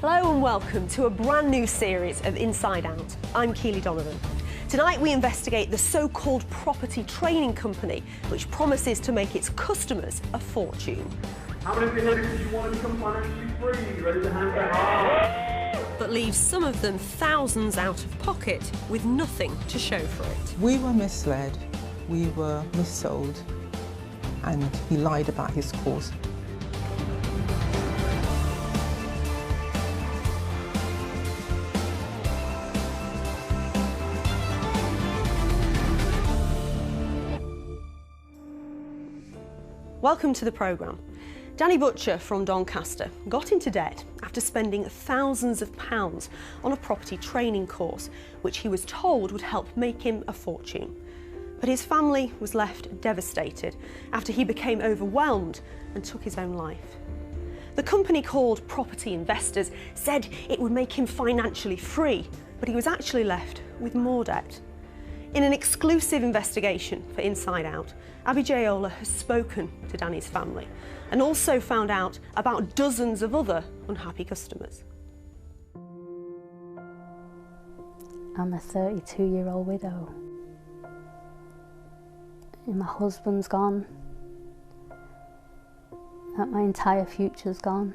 Hello and welcome to a brand new series of Inside Out. I'm Keely Donovan. Tonight we investigate the so-called property training company which promises to make its customers a fortune. How many of you here because you want to become financially free? Ready to hand that? But leaves some of them thousands out of pocket with nothing to show for it. We were misled, we were missold, and he lied about his course. Welcome to the programme. Danny Butcher from Doncaster got into debt after spending thousands of pounds on a property training course, which he was told would help make him a fortune. But his family was left devastated after he became overwhelmed and took his own life. The company called Property Investors said it would make him financially free, but he was actually left with more debt. In an exclusive investigation for Inside Out, Abby Jayola has spoken to Danny's family and also found out about dozens of other unhappy customers. I'm a 32-year-old widow. My husband's gone. My entire future's gone.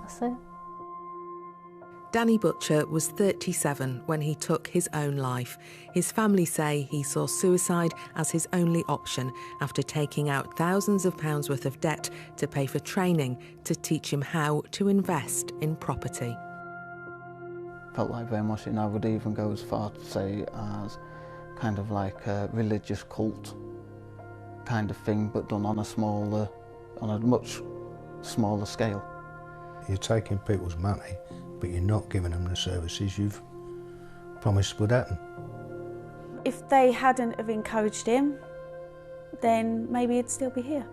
That's it. Danny Butcher was 37 when he took his own life. His family say he saw suicide as his only option after taking out thousands of pounds worth of debt to pay for training to teach him how to invest in property. Felt like very much, I would even go as far to say as kind of like a religious cult kind of thing, but done on a much smaller scale. You're taking people's money, but you're not giving them the services you've promised would happen. If they hadn't have encouraged him, then maybe he'd still be here.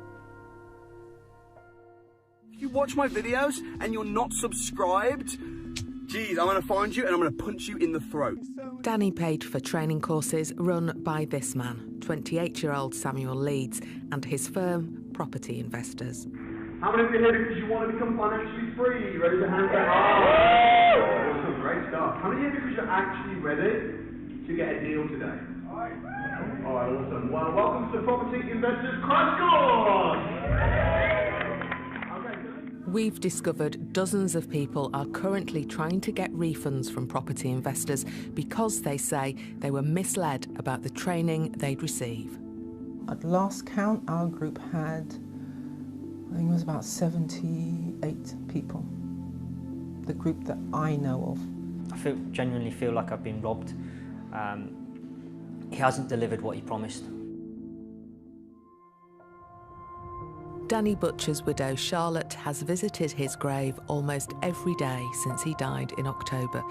If you watch my videos and you're not subscribed, geez, I'm going to find you and I'm going to punch you in the throat. Danny paid for training courses run by this man, 28-year-old Samuel Leeds, and his firm, Property Investors. How many of you here because you want to become financially free? Ready to hand that? Awesome, great stuff. How many of you because you're actually ready to get a deal today? All right, awesome. Well, welcome to the Property Investors Crash Course! We've discovered dozens of people are currently trying to get refunds from property investors because they say they were misled about the training they'd receive. At last count, our group had, I think it was about 78 people, the group that I know of. I genuinely feel like I've been robbed. He hasn't delivered what he promised. Danny Butcher's widow Charlotte has visited his grave almost every day since he died in October.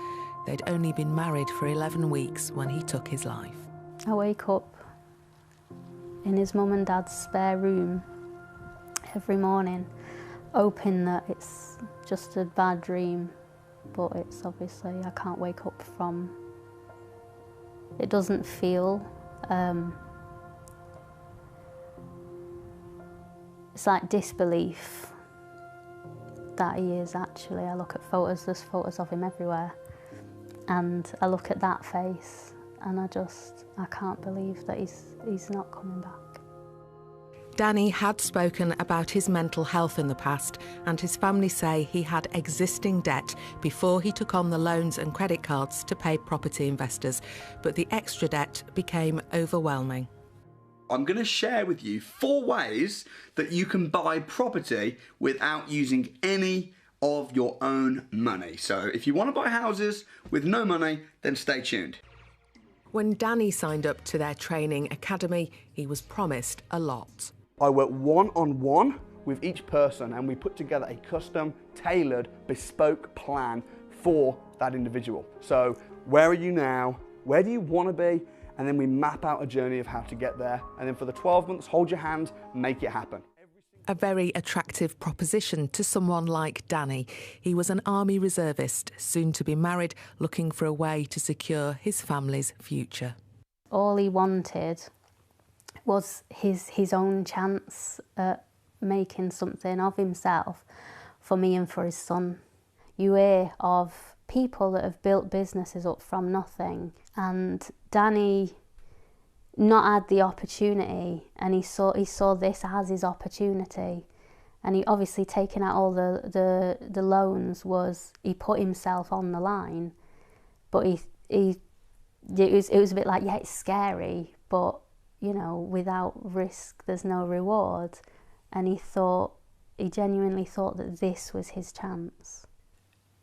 They'd only been married for 11 weeks when he took his life. I wake up in his mum and dad's spare room every morning, hoping that it's just a bad dream, but it's obviously, I can't wake up from. It doesn't feel, it's like disbelief that he is actually. I look at photos, there's photos of him everywhere, and I look at that face and I can't believe that he's not coming back. Danny had spoken about his mental health in the past, and his family say he had existing debt before he took on the loans and credit cards to pay property investors, but the extra debt became overwhelming. I'm going to share with you 4 ways that you can buy property without using any of your own money. So if you want to buy houses with no money, then stay tuned. When Danny signed up to their training academy, he was promised a lot. I work one-on-one with each person and we put together a custom, tailored, bespoke plan for that individual. So where are you now? Where do you want to be? And then we map out a journey of how to get there. And then for the 12 months, hold your hand, make it happen. A very attractive proposition to someone like Danny. He was an army reservist, soon to be married, looking for a way to secure his family's future. All he wanted was his own chance at making something of himself for me and for his son. You hear of people that have built businesses up from nothing, and Danny not had the opportunity, and he saw this as his opportunity, and he obviously taking out all the loans he put himself on the line, but it was a bit like, yeah, it's scary, but you know, without risk there's no reward, and he genuinely thought that this was his chance.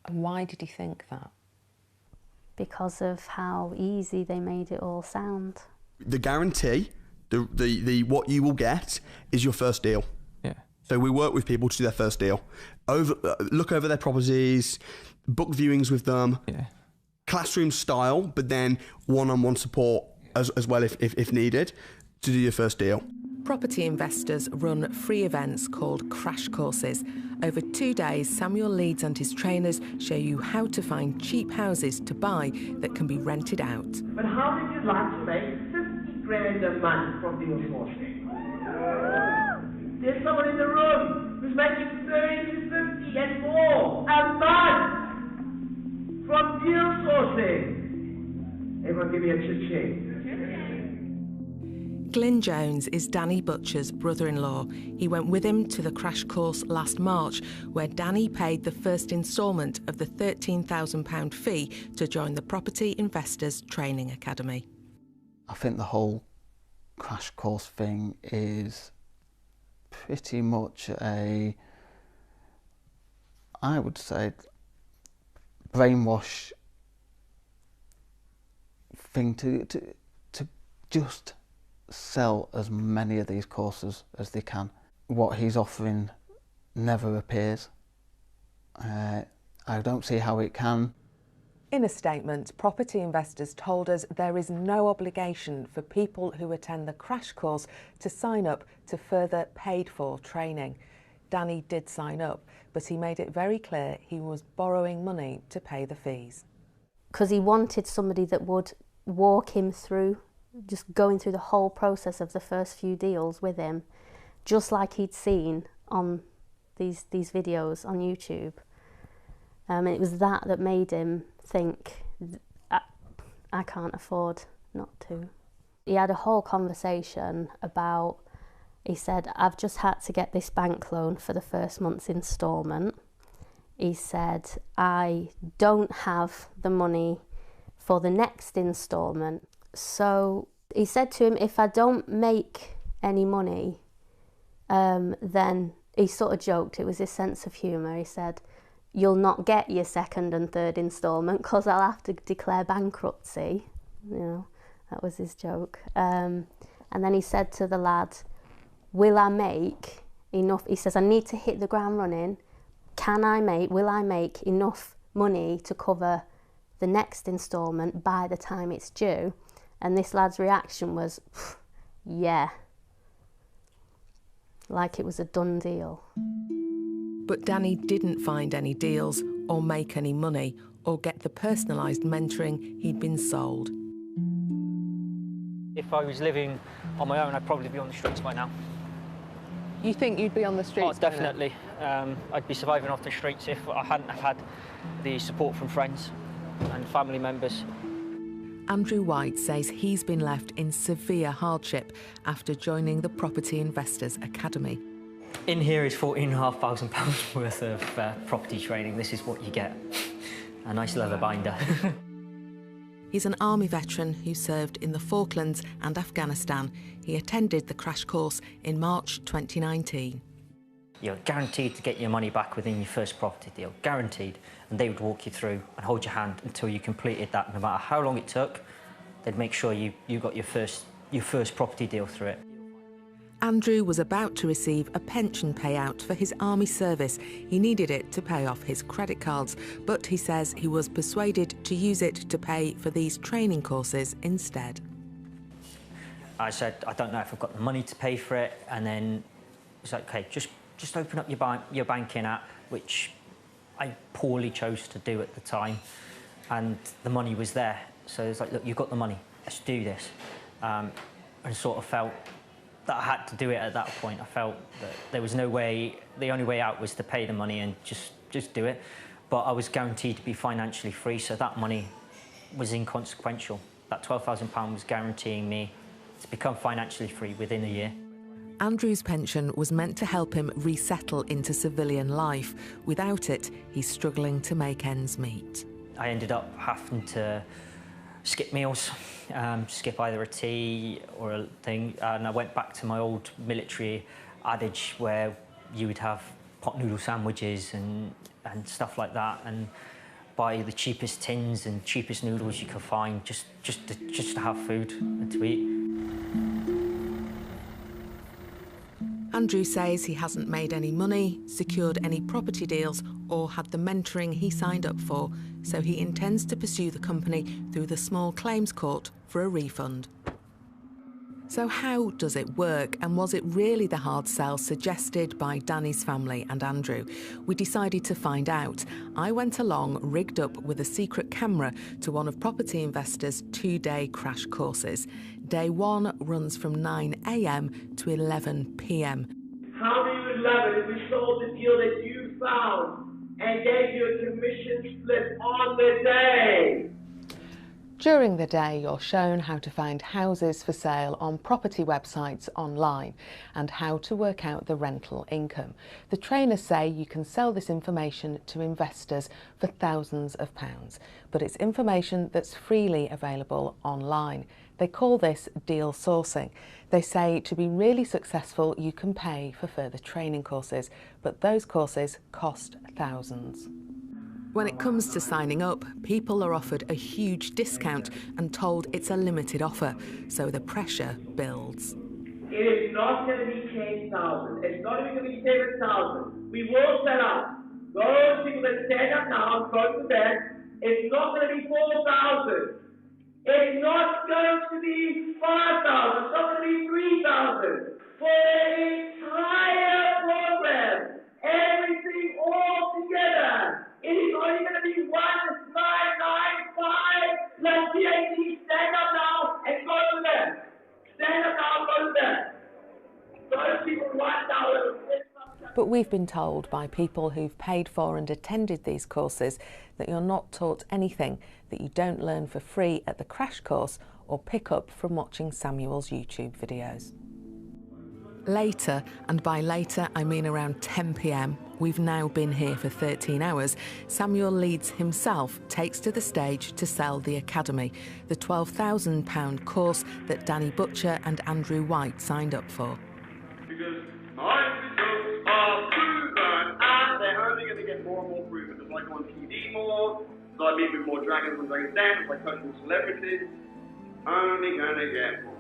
And why did he think that? Because of how easy they made it all sound. The guarantee, the what you will get is your first deal. Yeah. So we work with people to do their first deal. Look over their properties, book viewings with them. Yeah. Classroom style, but then one-on-one support as well if needed to do your first deal. Property investors run free events called crash courses. Over 2 days, Samuel Leeds and his trainers show you how to find cheap houses to buy that can be rented out. But how did you like to make 50 grand a month from deal sourcing? There's someone in the room who's making 30 to 50 and more a month from deal sourcing. Everyone give me a cha-ching. Glyn Jones is Danny Butcher's brother-in-law. He went with him to the crash course last March, where Danny paid the first instalment of the £13,000 fee to join the Property Investors Training Academy. I think the whole crash course thing is pretty much I would say, brainwash thing to just sell as many of these courses as they can. What he's offering never appears. I don't see how it can. In a statement, Property Investors told us there is no obligation for people who attend the crash course to sign up to further paid-for training. Danny did sign up, but he made it very clear he was borrowing money to pay the fees. Because he wanted somebody that would walk him through, just going through the whole process of the first few deals with him, just like he'd seen on these videos on YouTube. And it was that made him think, I can't afford not to. He had a whole conversation about, he said, I've just had to get this bank loan for the first month's instalment. He said, I don't have the money for the next instalment. So he said to him, if I don't make any money, then he sort of joked, it was his sense of humour. He said, you'll not get your second and third instalment because I'll have to declare bankruptcy. You know, that was his joke. And then he said to the lad, will I make enough? He says, I need to hit the ground running. Will I make enough money to cover the next instalment by the time it's due? And this lad's reaction was, yeah, like it was a done deal. But Danny didn't find any deals or make any money or get the personalised mentoring he'd been sold. If I was living on my own, I'd probably be on the streets by now. You think you'd be on the streets? Oh, definitely. I'd be surviving off the streets if I hadn't have had the support from friends and family members. Andrew White says he's been left in severe hardship after joining the Property Investors Academy. In here is £14,500 worth of property training. This is what you get. A nice leather binder. He's an army veteran who served in the Falklands and Afghanistan. He attended the crash course in March 2019. You're guaranteed to get your money back within your first property deal, guaranteed. And they would walk you through and hold your hand until you completed that. No matter how long it took, they'd make sure you got your first property deal through it. Andrew was about to receive a pension payout for his army service. He needed it to pay off his credit cards, but he says he was persuaded to use it to pay for these training courses instead. I said, I don't know if I've got the money to pay for it, and then it's like, okay, just open up your banking app, which I poorly chose to do at the time, and the money was there. So it's like, look, you've got the money, let's do this. And sort of felt I had to do it at that point. I felt that there was no way, the only way out was to pay the money and just do it. But I was guaranteed to be financially free, so that money was inconsequential. That £12,000 was guaranteeing me to become financially free within a year. Andrew's pension was meant to help him resettle into civilian life. Without it, he's struggling to make ends meet. I ended up having to skip meals, skip either a tea or a thing, and I went back to my old military adage where you would have pot noodle sandwiches and stuff like that, and buy the cheapest tins and cheapest noodles you could find just to have food and to eat. Andrew says he hasn't made any money, secured any property deals, or had the mentoring he signed up for, so he intends to pursue the company through the small claims court for a refund. So how does it work, and was it really the hard sell suggested by Danny's family and Andrew? We decided to find out. I went along, rigged up with a secret camera, to one of Property Investor's 2-day crash courses. Day 1 runs from 9 a.m. to 11 p.m. How do you love it if we sold the deal that you found and gave you a commission split on the day? During the day, you're shown how to find houses for sale on property websites online and how to work out the rental income. The trainers say you can sell this information to investors for thousands of pounds, but it's information that's freely available online. They call this deal sourcing. They say to be really successful, you can pay for further training courses, but those courses cost thousands. When it comes to signing up, people are offered a huge discount and told it's a limited offer, so the pressure builds. It is not going to be 10,000. It's not even going to be 7,000. We will sell out. Those people that stand up now and go to bed, it's not going to be 4,000. It's not going to be 5,000. It's not going to be 3,000. For the entire program, everything all together, it is only going to be 1,995. Let's see, stand up now and go to them. Stand up now and go to them. Those people right now. But we've been told by people who've paid for and attended these courses that you're not taught anything that you don't learn for free at the crash course or pick up from watching Samuel's YouTube videos. Later, and by later I mean around 10 p.m, we've now been here for 13 hours, Samuel Leeds himself takes to the stage to sell the Academy, the £12,000 course that Danny Butcher and Andrew White signed up for. Because my results are proven, and they're only going to get more and more proven. As I go on TV more, as I meet with more dragons and dragons dance, as I coach with celebrities, only going to get more.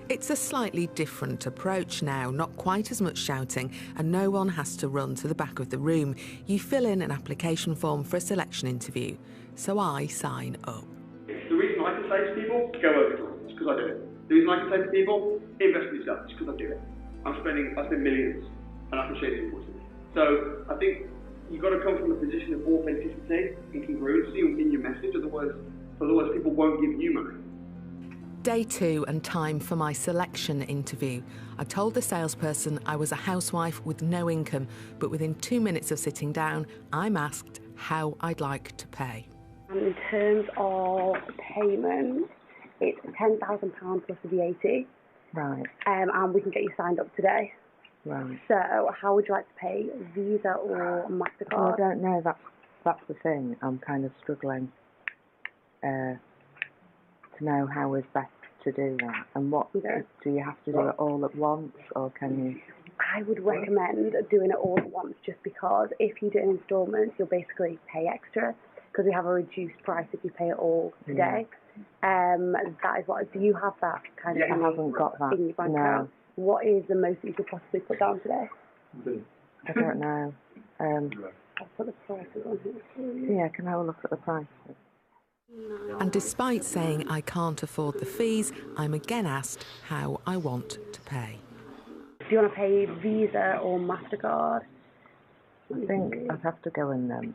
It's a slightly different approach now, not quite as much shouting, and no one has to run to the back of the room. You fill in an application form for a selection interview. So I sign up. The reason I can say to people, go overtime, it's because I do it. The reason I can say to people, invest in yourself, it's because I do it. I spend millions, and I can share these with you. So I think you've got to come from a position of authenticity and congruency in your message, otherwise people won't give you money. Day 2 and time for my selection interview. I told the salesperson I was a housewife with no income, but within 2 minutes of sitting down, I'm asked how I'd like to pay. In terms of payment, it's £10,000 plus the VAT. Right. And we can get you signed up today. Right. So, how would you like to pay? Visa or MasterCard? Well, I don't know. That's the thing. I'm kind of struggling to know how is best to do that. And what do you have to do it all at once, or can you? I would recommend doing it all at once, just because if you do it in installments, you'll basically pay extra because we have a reduced price if you pay it all today. That is what. Do you have that kind of? I haven't got that. In your bank account? What is the most you could possibly put down today? I don't know. I'll put the prices on here. Yeah, can I have a look at the prices? And despite saying I can't afford the fees, I'm again asked how I want to pay. Do you want to pay Visa or MasterCard? I think I'd have to go in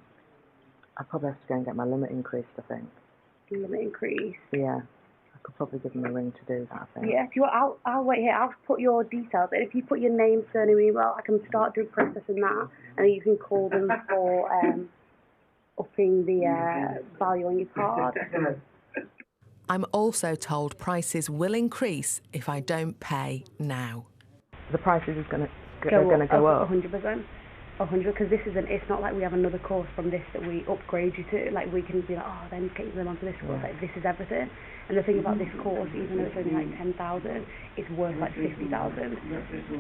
I'd probably have to go and get my limit increased, I think. Limit increase? Yeah, I could probably give them a ring to do that, I think. Yeah, if you want, I'll wait here. I'll put your details in. If you put your name, surname, email, I can start doing processing that, and then you can call them for upping the value on your card. I'm also told prices will increase if I don't pay now. The prices are going to go up. 100%. 100, because it's not like we have another course from this that we upgrade you to. Like, we can be like, oh, then get them onto this course. Like, this is everything. And the thing about this course, even though it's only like 10,000, it's worth like 50,000.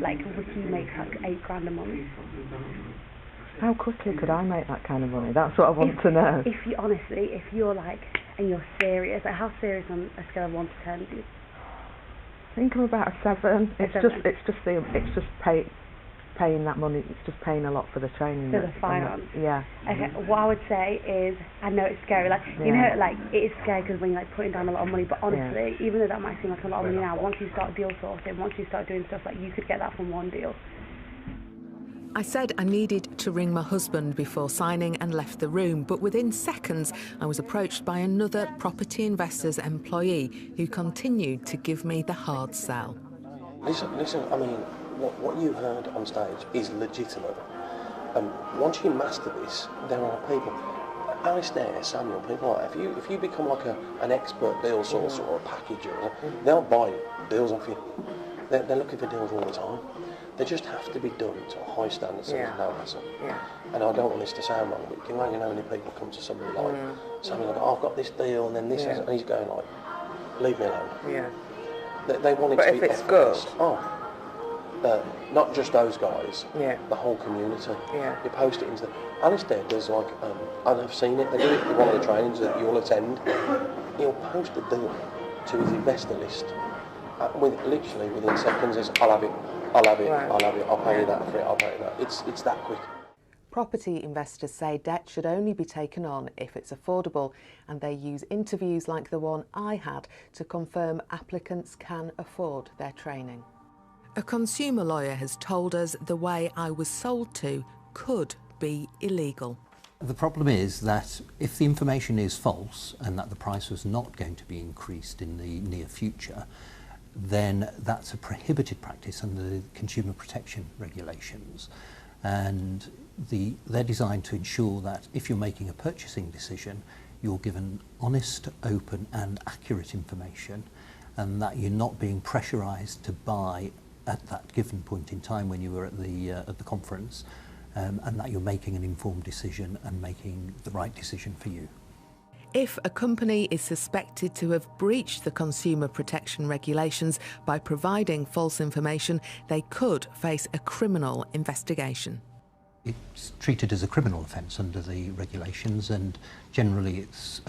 Like, Ricky makes like £8,000 a month. How quickly could I make that kind of money? That's what I want to know. If you honestly, if you're like, and you're serious, like, how serious on a scale of 1 to 10 do you? I think I'm about a 7. It's just paying that money. It's just paying a lot for the training. For the finance. Yeah. Okay. What I would say is, I know it's scary. Like, you know, like, it is scary because when you're like putting down a lot of money. But honestly, even though that might seem like a lot of money now, once you start deal sourcing, once you start doing stuff, like, you could get that from one deal. I said I needed to ring my husband before signing and left the room, but within seconds I was approached by another property investor's employee who continued to give me the hard sell. Listen, I mean, what you heard on stage is legitimate. Once you master this, there are people, Alistair, Samuel, people like that, if you become like an expert deal sourcer or a packager, they'll buy deals off you. They're looking for deals all the time. They just have to be done to a high standard so there's no hassle. And I don't want this to sound wrong, but you can imagine how many people come to somebody like Samuel and go, oh, I've got this deal, and then this is, and he's going like, leave me alone. They want it to be if it's good. Not just those guys, the whole community. You post it into Alistair does like, I've seen it, they do it in one of the trainings that you'll attend. He'll post a deal to his investor list. Literally within seconds is, I'll have it, I'll pay you that for it, I'll pay you that. It's that quick. Property investors say debt should only be taken on if it's affordable, and they use interviews like the one I had to confirm applicants can afford their training. A consumer lawyer has told us the way I was sold to could be illegal. The problem is that if the information is false and that the price was not going to be increased in the near future, then that's a prohibited practice under the consumer protection regulations. And they're designed to ensure that if you're making a purchasing decision, you're given honest, open and accurate information, and that you're not being pressurised to buy at that given point in time when you were at the conference, and that you're making an informed decision and making the right decision for you. If a company is suspected to have breached the consumer protection regulations by providing false information, they could face a criminal investigation. It's treated as a criminal offence under the regulations, and generally it's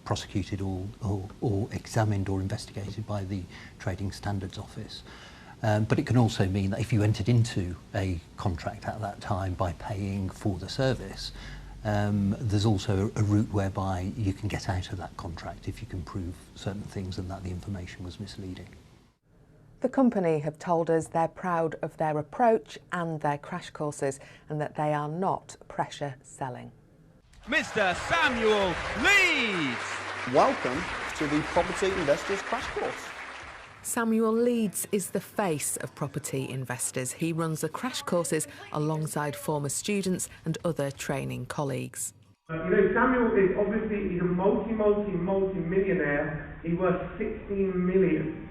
prosecuted or examined or investigated by the Trading Standards Office. But it can also mean that if you entered into a contract at that time by paying for the service, there's also a route whereby you can get out of that contract if you can prove certain things and that the information was misleading. The company have told us they're proud of their approach and their crash courses, and that they are not pressure selling. Mr. Samuel Leeds! Welcome to the Property Investors Crash Course. Samuel Leeds is the face of property investors. He runs the crash courses alongside former students and other training colleagues. You know, Samuel is obviously, he's a multi-millionaire. He worth 16 million.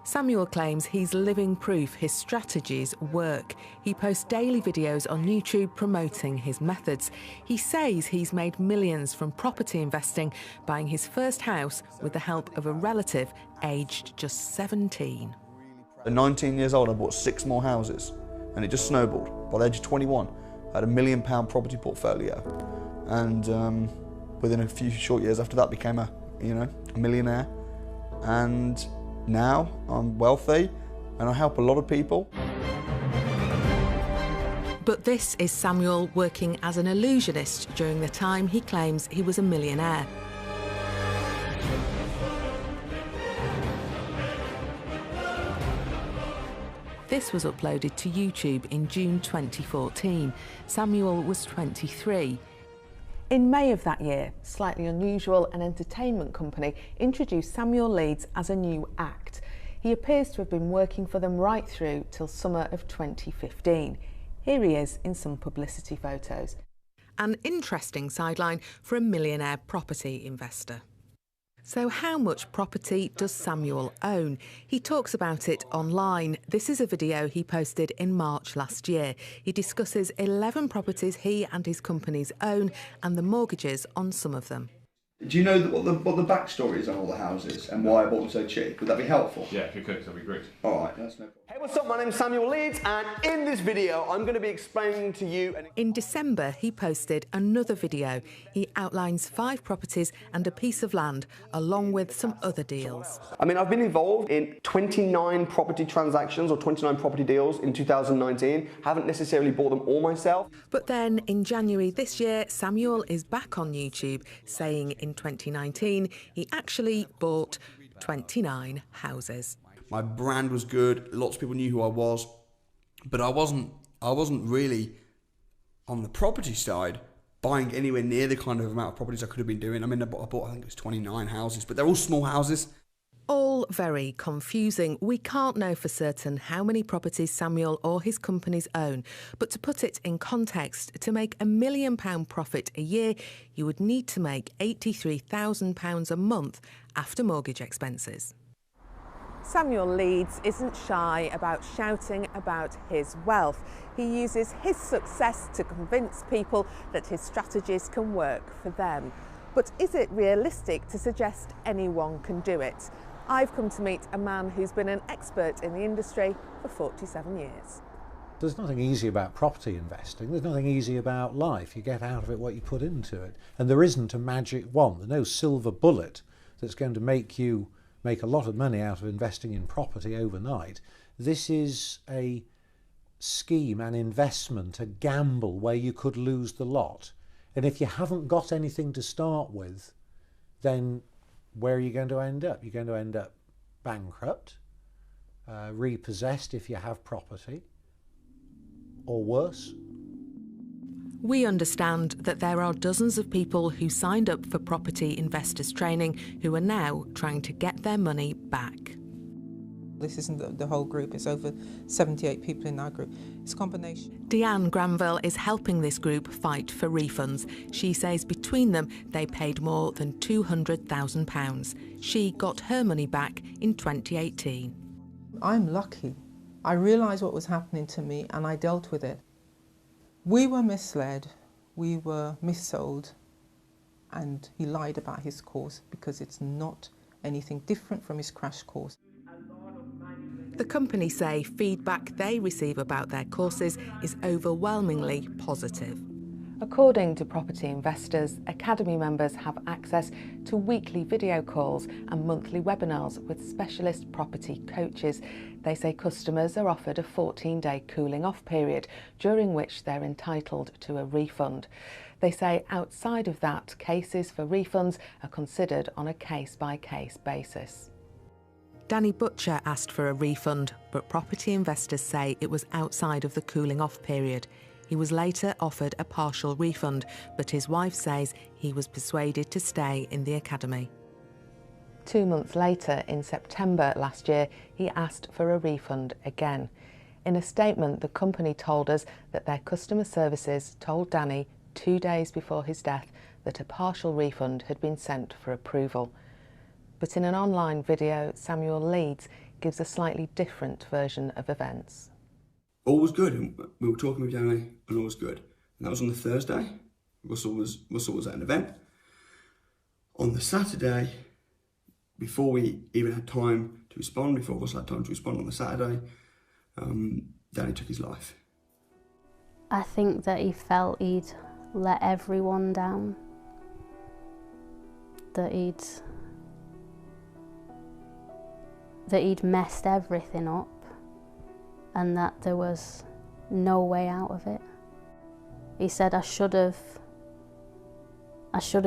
Samuel claims he's living proof his strategies work. He posts daily videos on YouTube promoting his methods. He says he's made millions from property investing, buying his first house with the help of a relative aged just 17. At 19 years old, I bought 6 more houses, and it just snowballed. By the age of 21, I had £1 million property portfolio, and within a few short years after that, became a millionaire. And now I'm wealthy and I help a lot of people. But this is Samuel working as an illusionist during the time he claims he was a millionaire. This was uploaded to YouTube in June 2014. Samuel was 23. In May of that year, Slightly Unusual, an entertainment company, introduced Samuel Leeds as a new act. He appears to have been working for them right through till summer of 2015. Here he is in some publicity photos. An interesting sideline for a millionaire property investor. So how much property does Samuel own? He talks about it online. This is a video he posted in March last year. He discusses 11 properties he and his companies own and the mortgages on some of them. Do you know what the backstory is on all the houses and why I bought them so cheap? Would that be helpful? Yeah, if you could, that'd be great. All right, that's no problem. Hey, what's up? My name's Samuel Leeds, and in this video, I'm going to be explaining to you... In December, he posted another video. He outlines 5 properties and a piece of land, along with some other deals. I mean, I've been involved in 29 property transactions or 29 property deals in 2019. Haven't necessarily bought them all myself. But then, in January this year, Samuel is back on YouTube, saying in 2019, he actually bought 29 houses. My brand was good, lots of people knew who I was, but I wasn't really on the property side buying anywhere near the kind of amount of properties I could have been doing. I mean, I bought I think it was 29 houses, but they're all small houses. All very confusing. We can't know for certain how many properties Samuel or his companies own, but to put it in context, to make £1 million profit a year, you would need to make £83,000 a month after mortgage expenses. Samuel Leeds isn't shy about shouting about his wealth. He uses his success to convince people that his strategies can work for them. But is it realistic to suggest anyone can do it? I've come to meet a man who's been an expert in the industry for 47 years. There's nothing easy about property investing. There's nothing easy about life. You get out of it what you put into it. And there isn't a magic wand. There's no silver bullet that's going to make you make a lot of money out of investing in property overnight. This is a scheme, an investment, a gamble where you could lose the lot. And if you haven't got anything to start with, then where are you going to end up? You're going to end up bankrupt, repossessed if you have property, or worse. We understand that there are dozens of people who signed up for property investors training who are now trying to get their money back. This isn't the whole group, it's over 78 people in our group. It's a combination. Deanne Granville is helping this group fight for refunds. She says between them they paid more than £200,000. She got her money back in 2018. I'm lucky. I realised what was happening to me and I dealt with it. We were misled, we were missold, and he lied about his course because it's not anything different from his crash course. The company say feedback they receive about their courses is overwhelmingly positive. According to property investors, Academy members have access to weekly video calls and monthly webinars with specialist property coaches. They say customers are offered a 14-day cooling off period, during which they're entitled to a refund. They say outside of that, cases for refunds are considered on a case-by-case basis. Danny Butcher asked for a refund, but property investors say it was outside of the cooling off period. He was later offered a partial refund, but his wife says he was persuaded to stay in the academy. 2 months later, in September last year, he asked for a refund again. In a statement, the company told us that their customer services told Danny 2 days before his death that a partial refund had been sent for approval. But in an online video, Samuel Leeds gives a slightly different version of events. All was good, and we were talking with Danny, and all was good. And that was on the Thursday. Russell was at an event. On the Saturday, before we even had time to respond, before Russell had time to respond on the Saturday, Danny took his life. I think that he felt he'd let everyone down, that he'd messed everything up and that there was no way out of it. He said I should have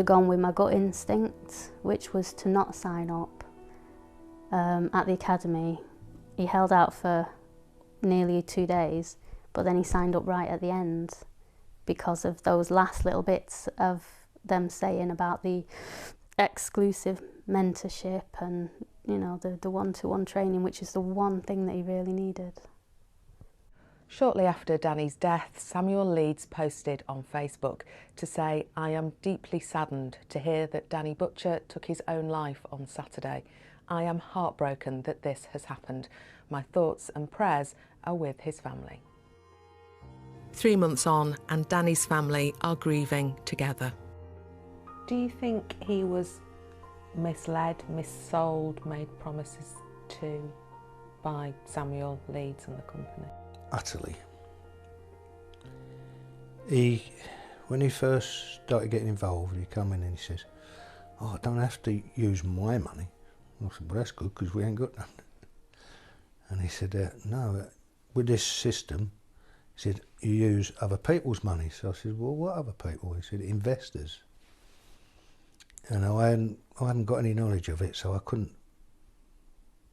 gone with my gut instinct, which was to not sign up. At the academy, he held out for nearly 2 days, but then he signed up right at the end because of those last little bits of them saying about the exclusive mentorship and, you know, the one-to-one training, which is the one thing that he really needed. Shortly after Danny's death, Samuel Leeds posted on Facebook to say, "I am deeply saddened to hear that Danny Butcher took his own life on Saturday. I am heartbroken that this has happened. My thoughts and prayers are with his family." 3 months on, and Danny's family are grieving together. Do you think he was misled, missold, made promises to by Samuel Leeds and the company? Utterly. When he first started getting involved, he come in and he says, "Oh, I don't have to use my money." I said, "Well, that's good, because we ain't got none." And he said, "No, with this system," he said, "you use other people's money." So I said, "Well, what other people?" He said, "Investors." And I hadn't got any knowledge of it, so I couldn't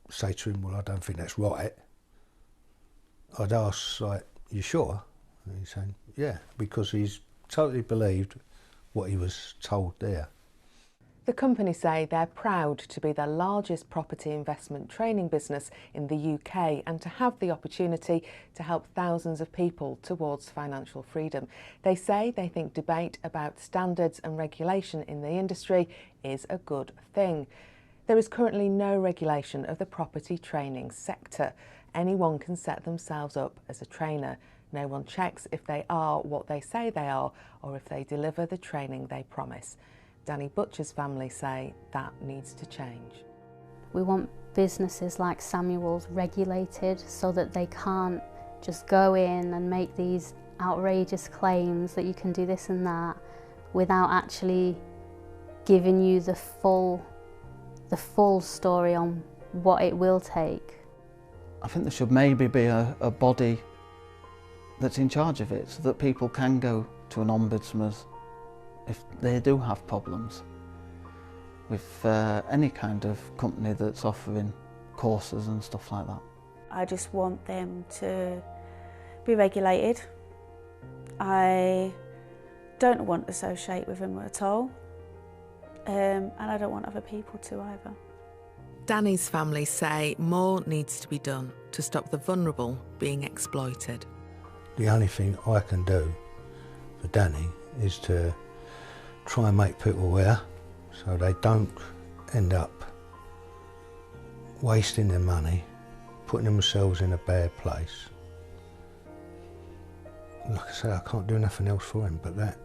say to him, "Well, I don't think that's right." I'd ask, like, "You sure?" And he's saying, "Yeah," because he's totally believed what he was told there. The company say they're proud to be the largest property investment training business in the UK and to have the opportunity to help thousands of people towards financial freedom. They say they think debate about standards and regulation in the industry is a good thing. There is currently no regulation of the property training sector. Anyone can set themselves up as a trainer. No one checks if they are what they say they are or if they deliver the training they promise. Danny Butcher's family say that needs to change. We want businesses like Samuel's regulated so that they can't just go in and make these outrageous claims that you can do this and that without actually giving you the full story on what it will take. I think there should maybe be a body that's in charge of it, so that people can go to an ombudsman if they do have problems with any kind of company that's offering courses and stuff like that. I just want them to be regulated. I don't want to associate with them at all, and I don't want other people to either. Danny's family say more needs to be done to stop the vulnerable being exploited. The only thing I can do for Danny is to try and make people aware so they don't end up wasting their money, putting themselves in a bad place. Like I say, I can't do nothing else for him but that.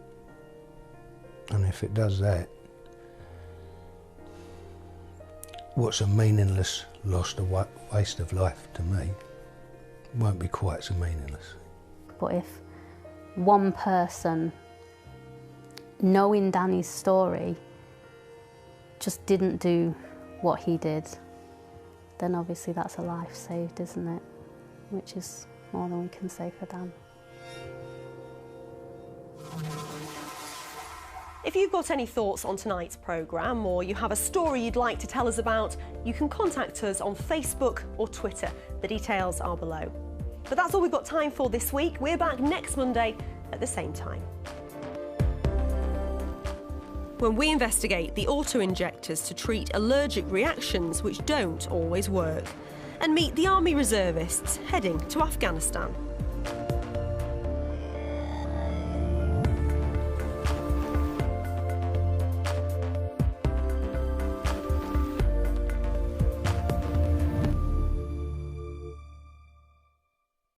And if it does that, what's a meaningless lost a waste of life to me won't be quite so meaningless. But if one person, knowing Danny's story, just didn't do what he did, then obviously that's a life saved, isn't it? Which is more than we can say for Dan. If you've got any thoughts on tonight's programme or you have a story you'd like to tell us about, you can contact us on Facebook or Twitter. The details are below. But that's all we've got time for this week. We're back next Monday at the same time. When we investigate the auto-injectors to treat allergic reactions which don't always work, and meet the Army reservists heading to Afghanistan.